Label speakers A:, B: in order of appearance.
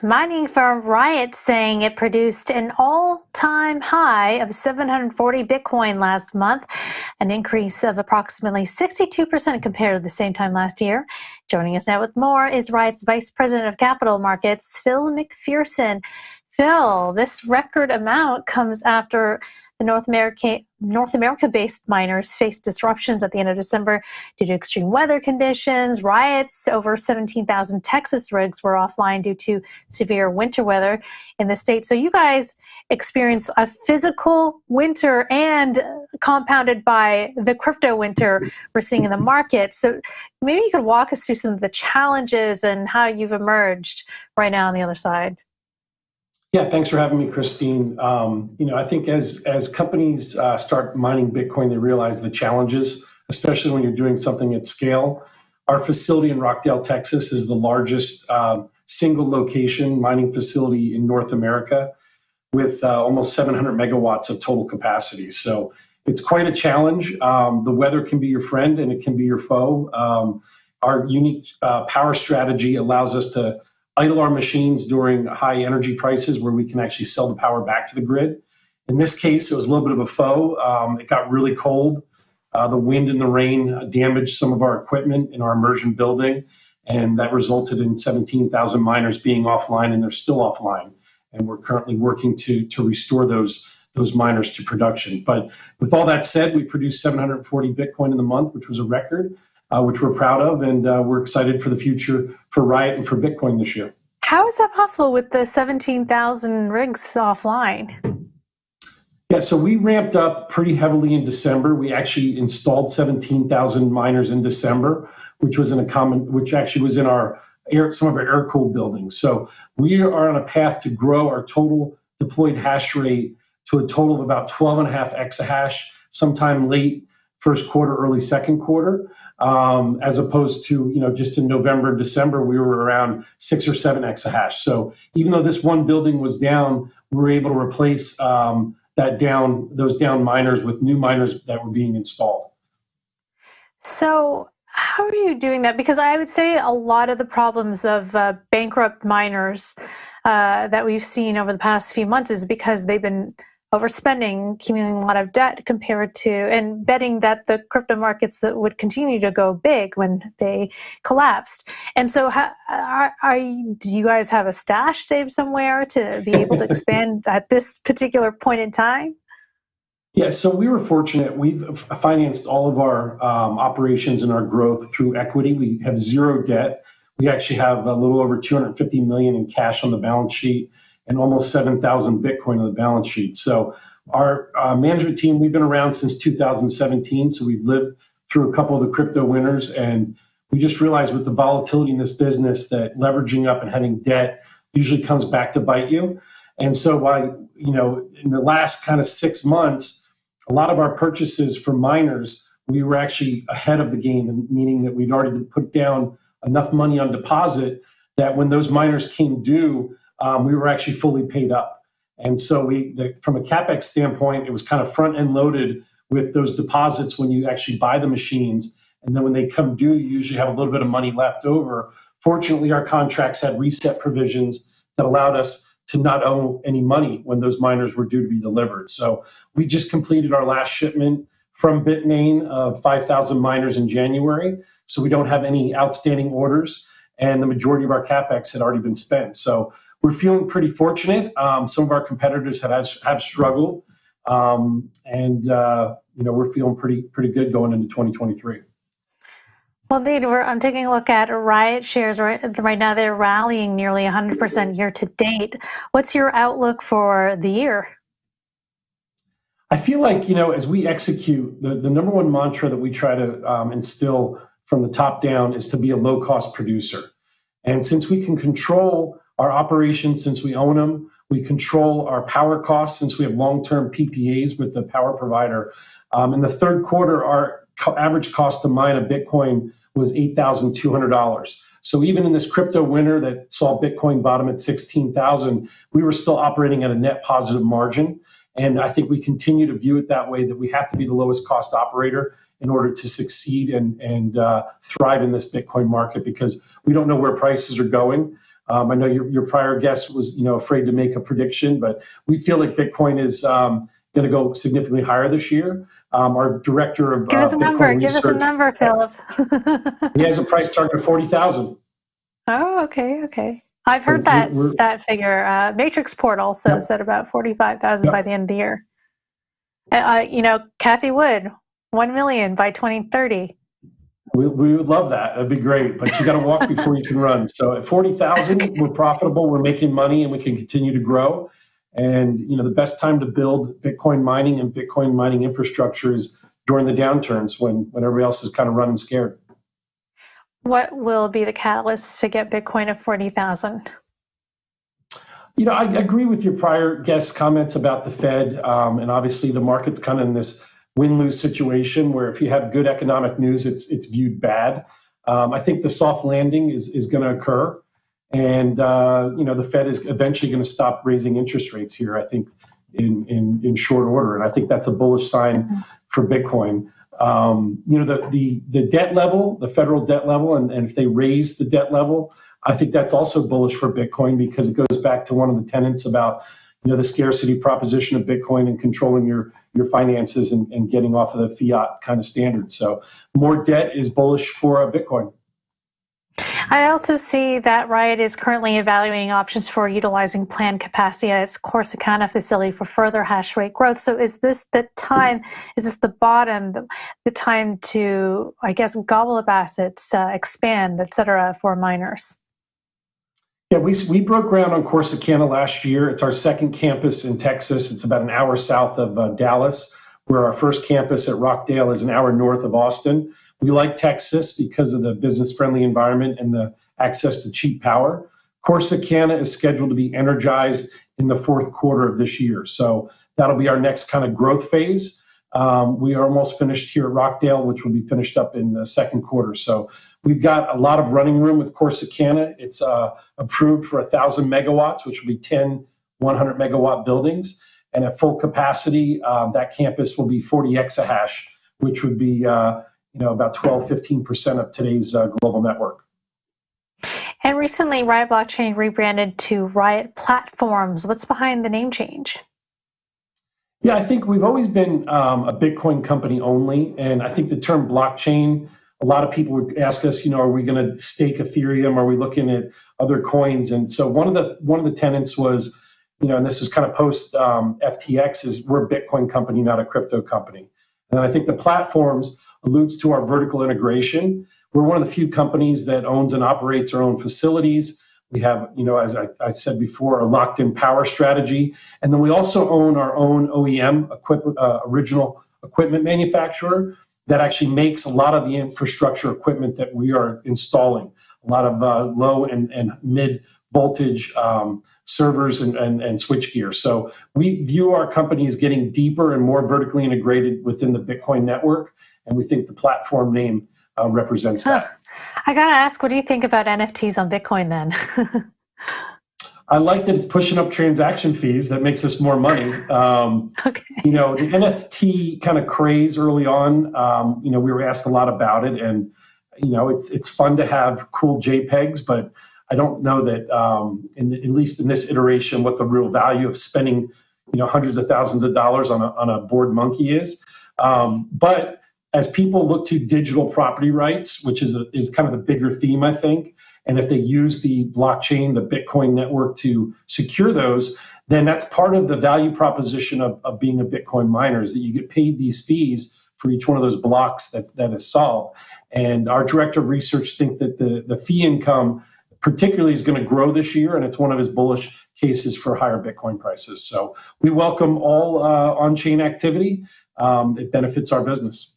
A: Mining firm Riot saying it produced an all-time high of 740 Bitcoin last month, an increase of approximately 62% compared to the same time last year. Joining us now with more is Riot's Vice President of Capital Markets, Phil McPherson. Phil, this record amount comes after the North America-based miners faced disruptions at the end of December due to extreme weather conditions, riots. Over 17,000 Texas rigs were offline due to severe winter weather in the state. So you guys experienced a physical winter and compounded by the crypto winter we're seeing in the market. So maybe you could walk us through some of the challenges and how you've emerged right now on the other side.
B: Yeah, thanks for having me, Christine. I think as companies start mining Bitcoin, they realize the challenges, especially when you're doing something at scale. Our facility in Rockdale, Texas, is the largest single location mining facility in North America, with almost 700 megawatts of total capacity. So it's quite a challenge. The weather can be your friend and it can be your foe. Our unique power strategy allows us to idle our machines during high energy prices where we can actually sell the power back to the grid. In this case, it was a little bit of a foe. It got really cold. The wind and the rain damaged some of our equipment in our immersion building, and that resulted in 17,000 miners being offline, and they're still offline. And we're currently working to restore those miners to production. But with all that said, we produced 740 Bitcoin in the month, which was a record, which we're proud of, and we're excited for the future for Riot and for Bitcoin this year.
A: How is that possible with the 17,000 rigs offline?
B: Yeah, so we ramped up pretty heavily in December. We actually installed 17,000 miners in December, which actually was in some of our air-cooled buildings. So we are on a path to grow our total deployed hash rate to a total of about 12.5 exahash sometime late first quarter, early second quarter, as opposed to, just in November, December, we were around 6 or 7 exahash. So even though this one building was down, we were able to replace those down miners with new miners that were being installed.
A: So how are you doing that? Because I would say a lot of the problems of bankrupt miners that we've seen over the past few months is because they've been overspending, accumulating a lot of debt compared to, and betting that the crypto markets that would continue to go big when they collapsed. And so do you guys have a stash saved somewhere to be able to expand at this particular point in time?
B: Yeah, so we were fortunate. We've financed all of our operations and our growth through equity. We have zero debt. We actually have a little over 250 million in cash on the balance sheet and almost 7,000 Bitcoin on the balance sheet. So our management team, we've been around since 2017, so we've lived through a couple of the crypto winners, and we just realized with the volatility in this business that leveraging up and having debt usually comes back to bite you. And so in the last kind of 6 months, a lot of our purchases for miners, we were actually ahead of the game, meaning that we'd already put down enough money on deposit that when those miners came due, we were actually fully paid up. And so from a CapEx standpoint, it was kind of front end loaded with those deposits when you actually buy the machines. And then when they come due, you usually have a little bit of money left over. Fortunately, our contracts had reset provisions that allowed us to not owe any money when those miners were due to be delivered. So we just completed our last shipment from Bitmain of 5,000 miners in January. So we don't have any outstanding orders, and the majority of our CapEx had already been spent. So we're feeling pretty fortunate. Some of our competitors have struggled, and we're feeling pretty good going into 2023.
A: Well, indeed, I'm taking a look at Riot shares right now. They're rallying nearly 100% year to date. What's your outlook for the year?
B: I feel like, as we execute, the number one mantra that we try to instill from the top down is to be a low-cost producer. And since we can control our operations, since we own them, we control our power costs since we have long-term PPAs with the power provider. In the third quarter, our average cost to mine a Bitcoin was $8,200. So even in this crypto winter that saw Bitcoin bottom at 16,000, we were still operating at a net positive margin. And I think we continue to view it that way, that we have to be the lowest cost operator in order to succeed and thrive in this Bitcoin market, because we don't know where prices are going. I know your prior guest was, afraid to make a prediction, but we feel like Bitcoin is going to go significantly higher this year. Our director of
A: Give us a number.
B: Bitcoin
A: Give us a
B: research,
A: number, Philip.
B: he has a price target of 40,000.
A: Oh, okay. I've heard
B: So
A: that figure. Matrixport also
B: Yep.
A: said about 45,000
B: Yep.
A: by the end of the year. Kathy Wood, 1 million by 2030.
B: We would love that. That'd be great. But you got to walk before you can run. So at 40,000, we're profitable, we're making money, and we can continue to grow. And the best time to build Bitcoin mining and Bitcoin mining infrastructure is during the downturns when everybody else is kind of running scared.
A: What will be the catalyst to get Bitcoin at 40,000?
B: I agree with your prior guest comments about the Fed, and obviously the market's kind of in this win-lose situation where if you have good economic news, it's viewed bad. I think the soft landing is going to occur, and the Fed is eventually going to stop raising interest rates here. I think in short order, and I think that's a bullish sign for Bitcoin. The debt level, the federal debt level, and if they raise the debt level, I think that's also bullish for Bitcoin because it goes back to one of the tenets about the scarcity proposition of Bitcoin and controlling your finances and getting off of the fiat kind of standard. So more debt is bullish for Bitcoin.
A: I also see that Riot is currently evaluating options for utilizing planned capacity at its Corsicana facility for further hash rate growth. So is this the time, is this the bottom, the time to, I guess, gobble up assets, expand, et cetera, for miners?
B: Yeah, we broke ground on Corsicana last year. It's our second campus in Texas. It's about an hour south of Dallas, where our first campus at Rockdale is an hour north of Austin. We like Texas because of the business-friendly environment and the access to cheap power. Corsicana is scheduled to be energized in the fourth quarter of this year. So that'll be our next kind of growth phase. We are almost finished here at Rockdale, which will be finished up in the second quarter. So we've got a lot of running room with Corsicana. It's approved for 1,000 megawatts, which will be 10 100 megawatt buildings. And at full capacity, that campus will be 40 exahash, which would be about 12-15% of today's global network.
A: And recently, Riot Blockchain rebranded to Riot Platforms. What's behind the name change?
B: Yeah, I think we've always been a Bitcoin company only. And I think the term blockchain, a lot of people would ask us, are we going to stake Ethereum? Are we looking at other coins? And so one of the tenets was, and this was kind of post FTX, is we're a Bitcoin company, not a crypto company. And I think the platforms alludes to our vertical integration. We're one of the few companies that owns and operates our own facilities. We have, as I said before, a locked-in power strategy. And then we also own our own OEM, original equipment manufacturer, that actually makes a lot of the infrastructure equipment that we are installing, a lot of low and mid voltage servers and switchgear. So we view our company as getting deeper and more vertically integrated within the Bitcoin network. And we think the platform name represents that.
A: I got to ask, what do you think about NFTs on Bitcoin then?
B: I like that it's pushing up transaction fees. That makes us more money.
A: Okay.
B: The NFT kind of craze early on, we were asked a lot about it. And, it's fun to have cool JPEGs, but I don't know that, at least in this iteration, what the real value of spending, hundreds of thousands of dollars on a bored monkey is. But as people look to digital property rights, which is kind of the bigger theme, I think, and if they use the blockchain, the Bitcoin network to secure those, then that's part of the value proposition of being a Bitcoin miner, is that you get paid these fees for each one of those blocks that is solved. And our director of research thinks that the fee income particularly is going to grow this year, and it's one of his bullish cases for higher Bitcoin prices. So we welcome all on-chain activity. It benefits our business.